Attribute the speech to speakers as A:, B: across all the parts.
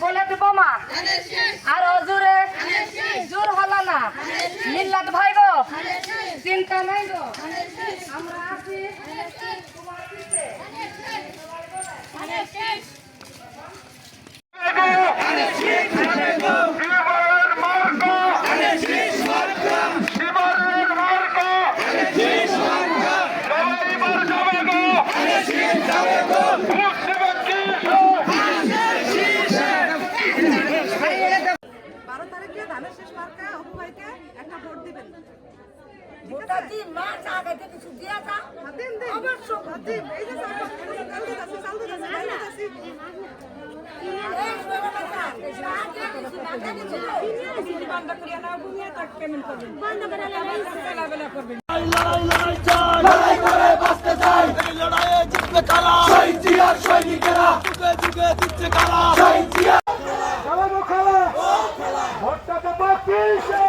A: বলে দেব মা আর জোরে জোর হলো না মিল্লাত ভাই গো চিন্তা নাই গো আমরা আছি তোমার পিছে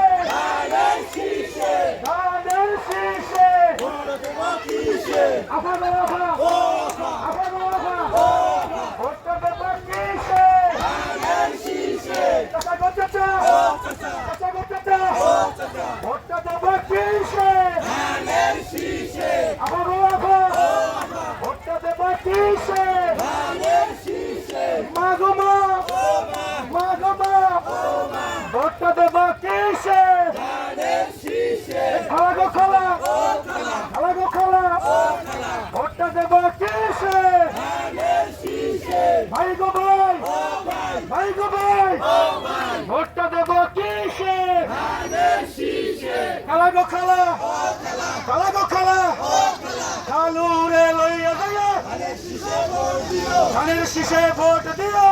B: শীষে ভোট দিও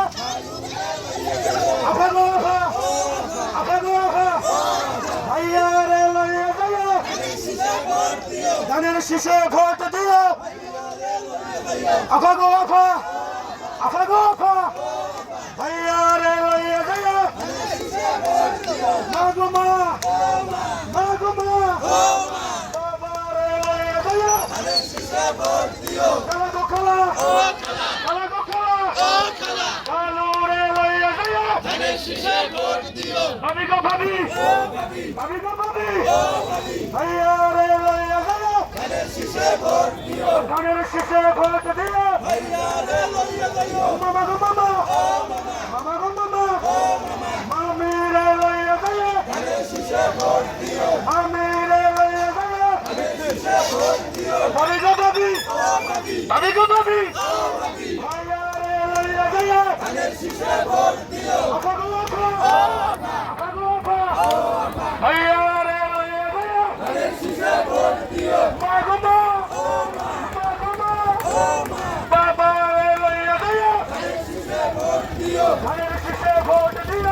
B: ভাইয়া রে লইয়া যাইয়া ধানের শীষে ভোট দিও আফাগো আফা ভাইয়া রে লইয়া যাইয়া মাগুমা বাবা রে লইয়া যাইয়া ভোট দিও খেলা ভাবি গো ভাবি ভাইয়া রে লইয়া যাইয়া ধানের শীষে ভোট দিও মামা গো মামা মামি রে লইয়া যাইয়া মামি রে লইয়া যাইয়া ভাবি গো ভাবি ভাইয়া রে লইয়া যাইয়া ধানের শীষে ভোট দিও ভাইয়া রে লইয়া যাইয়া ধানের শীষে ভোট দিও বাবা রে লইয়া যাইয়া ধানের শীষে ভোট দিও